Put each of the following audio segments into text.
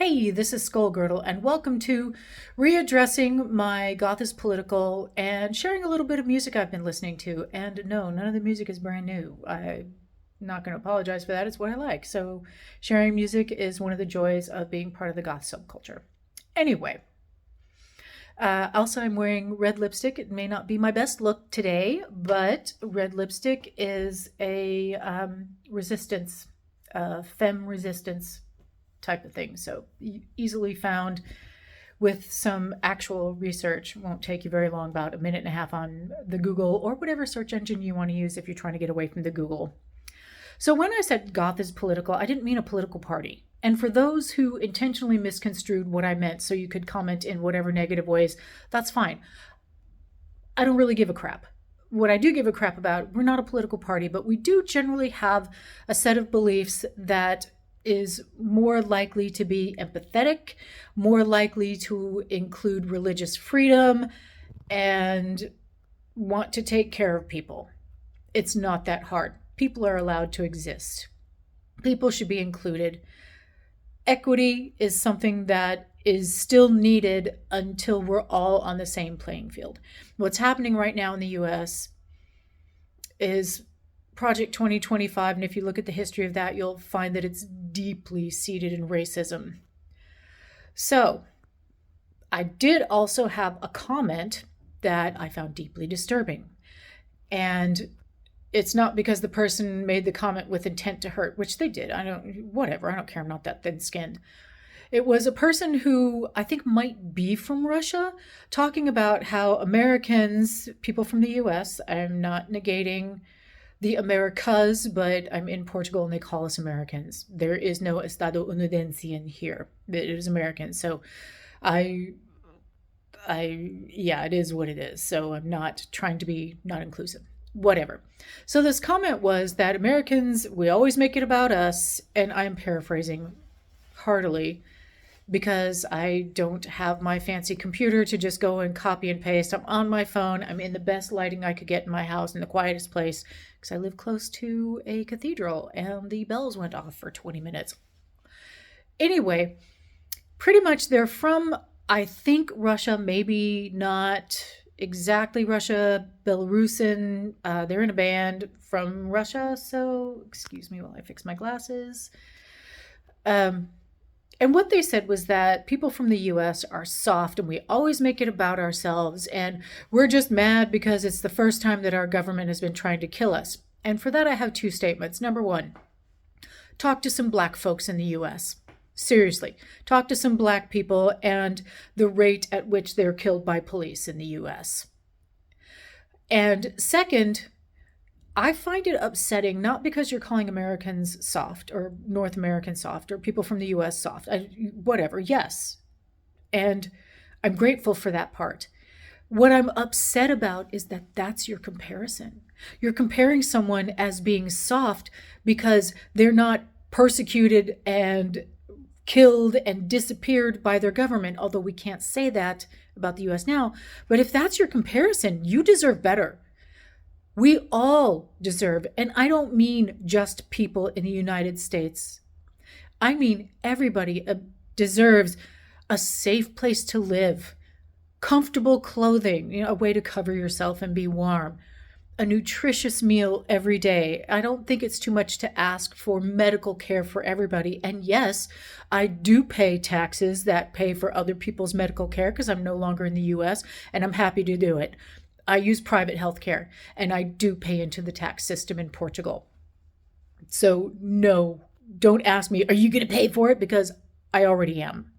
Hey, this is Skullgirdle, and welcome to readdressing my Goth is Political and sharing a little bit of music I've been listening to. And no, none of the music is brand new. I'm not going to apologize for that. It's what I like. So, sharing music is one of the joys of being part of the Goth subculture. Anyway, also, I'm wearing red lipstick. It may not be my best look today, but red lipstick is a resistance, femme resistance type of thing. So easily found with some actual research. Won't take you very long, about a minute and a half on the Google or whatever search engine you want to use if you're trying to get away from the Google. So when I said goth is political, I didn't mean a political party. And for those who intentionally misconstrued what I meant so you could comment in whatever negative ways, that's fine. I don't really give a crap. What I do give a crap about, we're not a political party, but we do generally have a set of beliefs that is more likely to be empathetic, more likely to include religious freedom, and want to take care of people. It's not that hard. People are allowed to exist. People should be included. Equity is something that is still needed until we're all on the same playing field. What's happening right now in the US is Project 2025, and if you look at the history of that, you'll find that it's deeply seated in racism. So, I did also have a comment that I found deeply disturbing. And it's not because the person made the comment with intent to hurt, which they did. I don't care. I'm not that thin skinned. It was a person who I think might be from Russia talking about how Americans, people from the US, I'm not negating the Americas, but I'm in Portugal and they call us Americans. There is no Estado Unidense here. It is American. So yeah, it is what it is. So I'm not trying to be not inclusive. Whatever. So this comment was that Americans, we always make it about us, and I'm paraphrasing heartily because I don't have my fancy computer to just go and copy and paste. I'm on my phone. I'm in the best lighting I could get in my house in the quietest place because I live close to a cathedral and the bells went off for 20 minutes. Anyway, pretty much they're from, I think, Russia, maybe not exactly Russia, Belarusian. They're in a band from Russia, so excuse me while I fix my glasses. And what they said was that people from the US are soft and we always make it about ourselves. And we're just mad because it's the first time that our government has been trying to kill us. And for that, I have two statements. Number one, talk to some black folks in the US. Seriously, talk to some black people and the rate at which they're killed by police in the US. And second, I find it upsetting, not because you're calling Americans soft or North Americans soft or people from the US soft, whatever, yes. And I'm grateful for that part. What I'm upset about is that that's your comparison. You're comparing someone as being soft because they're not persecuted and killed and disappeared by their government, although we can't say that about the US now. But if that's your comparison, you deserve better. We all deserve, and I don't mean just people in the United States. I mean everybody deserves a safe place to live, comfortable clothing, a way to cover yourself and be warm, a nutritious meal every day. I don't think it's too much to ask for medical care for everybody. And yes, I do pay taxes that pay for other people's medical care because I'm no longer in the US, and I'm happy to do it. I use private health care, and I do pay into the tax system in Portugal. So no, don't ask me, are you going to pay for it? Because I already am.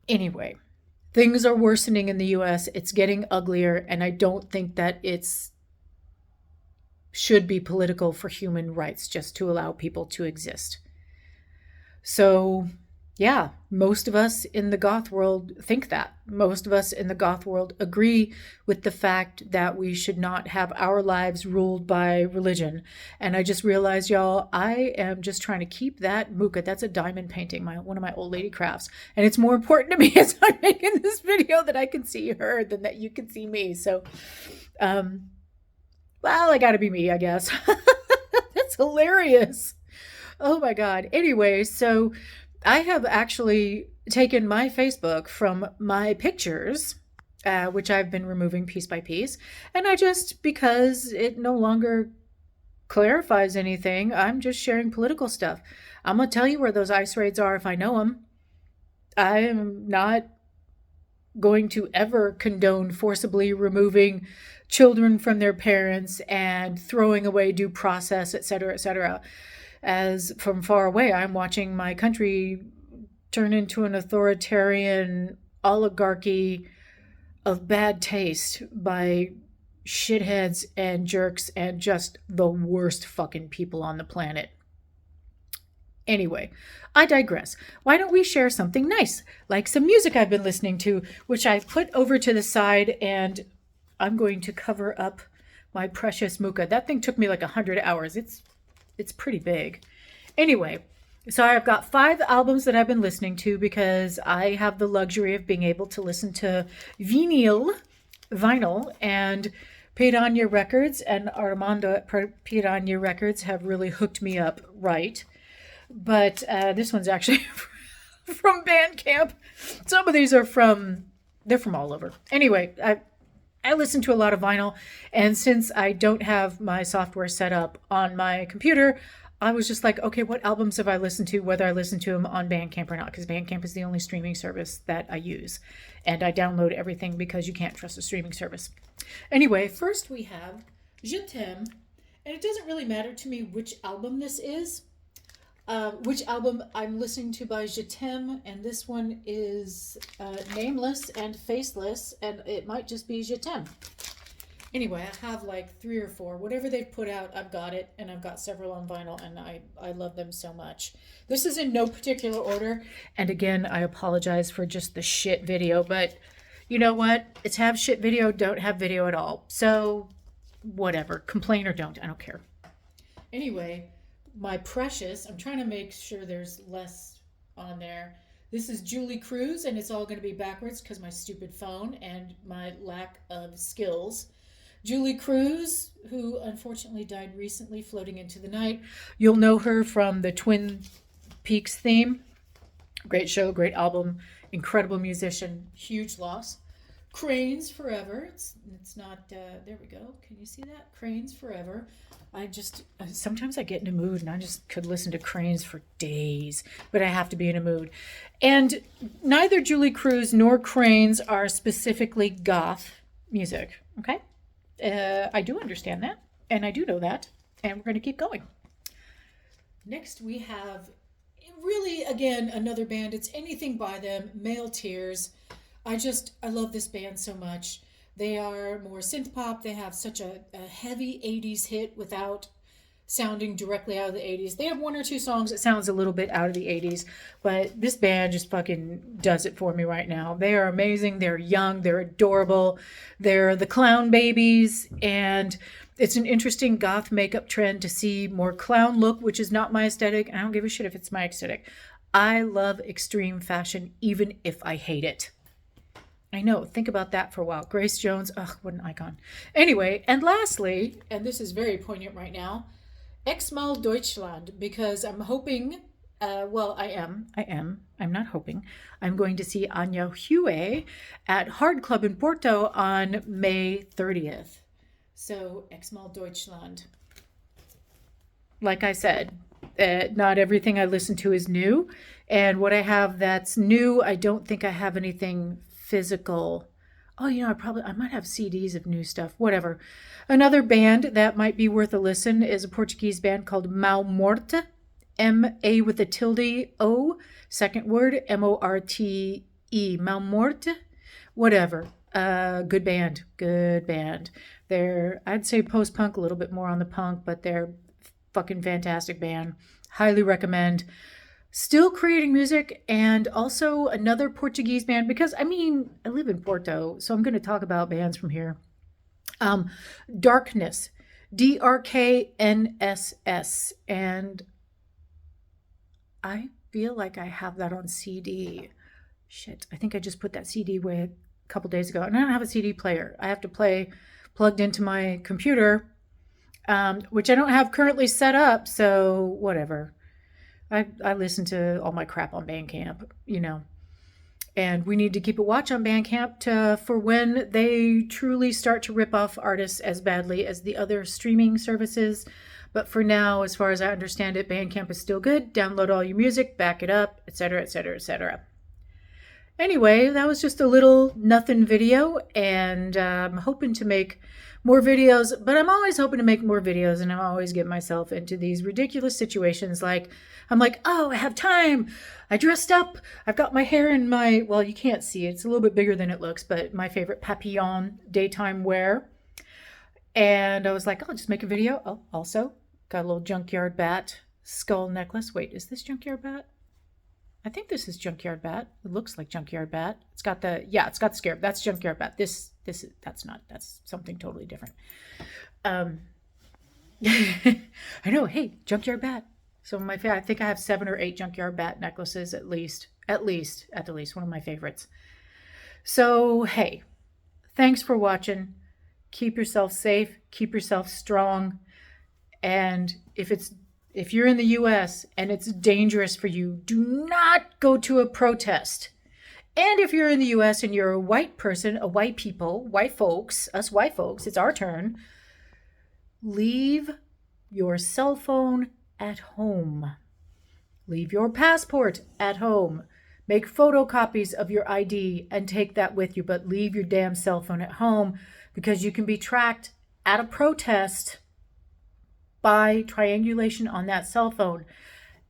Anyway, things are worsening in the US. It's getting uglier, and I don't think that it's should be political for human rights just to allow people to exist. So yeah, most of us in the goth world think that. Most of us in the goth world agree with the fact that we should not have our lives ruled by religion. And I just realized, y'all, I am just trying to keep that muka. That's a diamond painting, one of my old lady crafts. And it's more important to me as I'm making this video that I can see her than that you can see me. So, well, I gotta be me, I guess. That's hilarious. Oh my God. Anyway, so I have actually taken my Facebook from my pictures, which I've been removing piece by piece, and I just, because it no longer clarifies anything, I'm just sharing political stuff. I'm gonna tell you where those ice raids are if I know them. I am not going to ever condone forcibly removing children from their parents and throwing away due process, et cetera, et cetera. As from far away, I'm watching my country turn into an authoritarian oligarchy of bad taste by shitheads and jerks and just the worst fucking people on the planet. Anyway, I digress. Why don't we share something nice, like some music I've been listening to, which I've put over to the side, and I'm going to cover up my precious Muka. That thing took me like 100 hours. It's pretty big. Anyway, so I've got 5 albums that I've been listening to because I have the luxury of being able to listen to vinyl, and Piranha Records and Armando at Piranha Records have really hooked me up right. But this one's actually from Bandcamp. Some of these are they're from all over. Anyway, I listen to a lot of vinyl, and since I don't have my software set up on my computer, I was just like, okay, what albums have I listened to, whether I listen to them on Bandcamp or not, because Bandcamp is the only streaming service that I use. And I download everything because you can't trust a streaming service. Anyway, first we have Je T'aime, and it doesn't really matter to me which album this is. Which album I'm listening to by Je T'aime, and this one is nameless and faceless, and it might just be Je T'aime. Anyway, I have like 3 or 4. Whatever they've put out, I've got it, and I've got several on vinyl, and I love them so much. This is in no particular order, and again, I apologize for just the shit video, but you know what? It's have shit video, don't have video at all. So, whatever. Complain or don't, I don't care. Anyway, my precious, I'm trying to make sure there's less on there. This is Julie Cruz, and it's all going to be backwards because my stupid phone and my lack of skills. Julie Cruz, who unfortunately died recently, floating into the night. You'll know her from the Twin Peaks theme. Great show, great album, incredible musician, huge loss. Cranes Forever. It's not, there we go. Can you see that? Cranes Forever. Sometimes I get in a mood and I just could listen to Cranes for days, but I have to be in a mood. And neither Julie Cruz nor Cranes are specifically goth music, okay? I do understand that, and I do know that, and we're going to keep going. Next, we have really, again, another band. It's anything by them, Male Tears. I love this band so much. They are more synth pop. They have such a heavy 80s hit without sounding directly out of the 80s. They have 1 or 2 songs that sounds a little bit out of the 80s, but this band just fucking does it for me right now. They are amazing. They're young. They're adorable. They're the clown babies, and it's an interesting goth makeup trend to see more clown look, which is not my aesthetic. I don't give a shit if it's my aesthetic. I love extreme fashion, even if I hate it. I know, think about that for a while. Grace Jones, ugh, what an icon. Anyway, and lastly, and this is very poignant right now, Exmal Deutschland, because I'm hoping, I'm not hoping, I'm going to see Anya Hue at Hard Club in Porto on May 30th. So, Exmal Deutschland. Like I said, not everything I listen to is new, and what I have that's new, I don't think I have anything physical. Oh, I might have CDs of new stuff, whatever. Another band that might be worth a listen is a Portuguese band called Mau Morte, M-A with a tilde O, second word, M-O-R-T-E, Mau Morte, whatever. Good band. They're, I'd say post-punk, a little bit more on the punk, but they're fucking fantastic band. Highly recommend. Still creating music, and also another Portuguese band, because I live in Porto, so I'm going to talk about bands from here. Darkness, D-R-K-N-S-S, and I feel like I have that on CD. Shit, I think I just put that CD away a couple days ago, and I don't have a CD player. I have to play plugged into my computer, which I don't have currently set up, so whatever. I listen to all my crap on Bandcamp, and we need to keep a watch on Bandcamp for when they truly start to rip off artists as badly as the other streaming services. But for now, as far as I understand it, Bandcamp is still good. Download all your music, back it up, etc., etc., etc. Anyway, that was just a little nothing video, and I'm hoping to make more videos, but I'm always hoping to make more videos, and I always get myself into these ridiculous situations like, I'm like, oh, I have time. I dressed up. I've got my hair in my, well, you can't see it. It's a little bit bigger than it looks, but my favorite papillon daytime wear. And I was like, I'll just make a video. Oh, also, got a little junkyard bat skull necklace. Wait, is this junkyard bat? I think this is junkyard bat. It looks like junkyard bat. It's got the scarab. That's junkyard bat. That's not. That's something totally different. I know. Hey, junkyard bat. So I think I have 7 or 8 junkyard bat necklaces at least. At the least, one of my favorites. So hey, thanks for watching. Keep yourself safe. Keep yourself strong. And if you're in the US and it's dangerous for you, do not go to a protest. And if you're in the US and you're a white person, white folks, us white folks, it's our turn. Leave your cell phone at home. Leave your passport at home. Make photocopies of your ID and take that with you, but leave your damn cell phone at home because you can be tracked at a protest by triangulation on that cell phone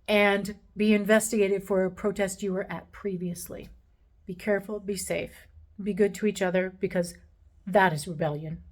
and be investigated for a protest you were at previously. Be careful, be safe, be good to each other because that is rebellion.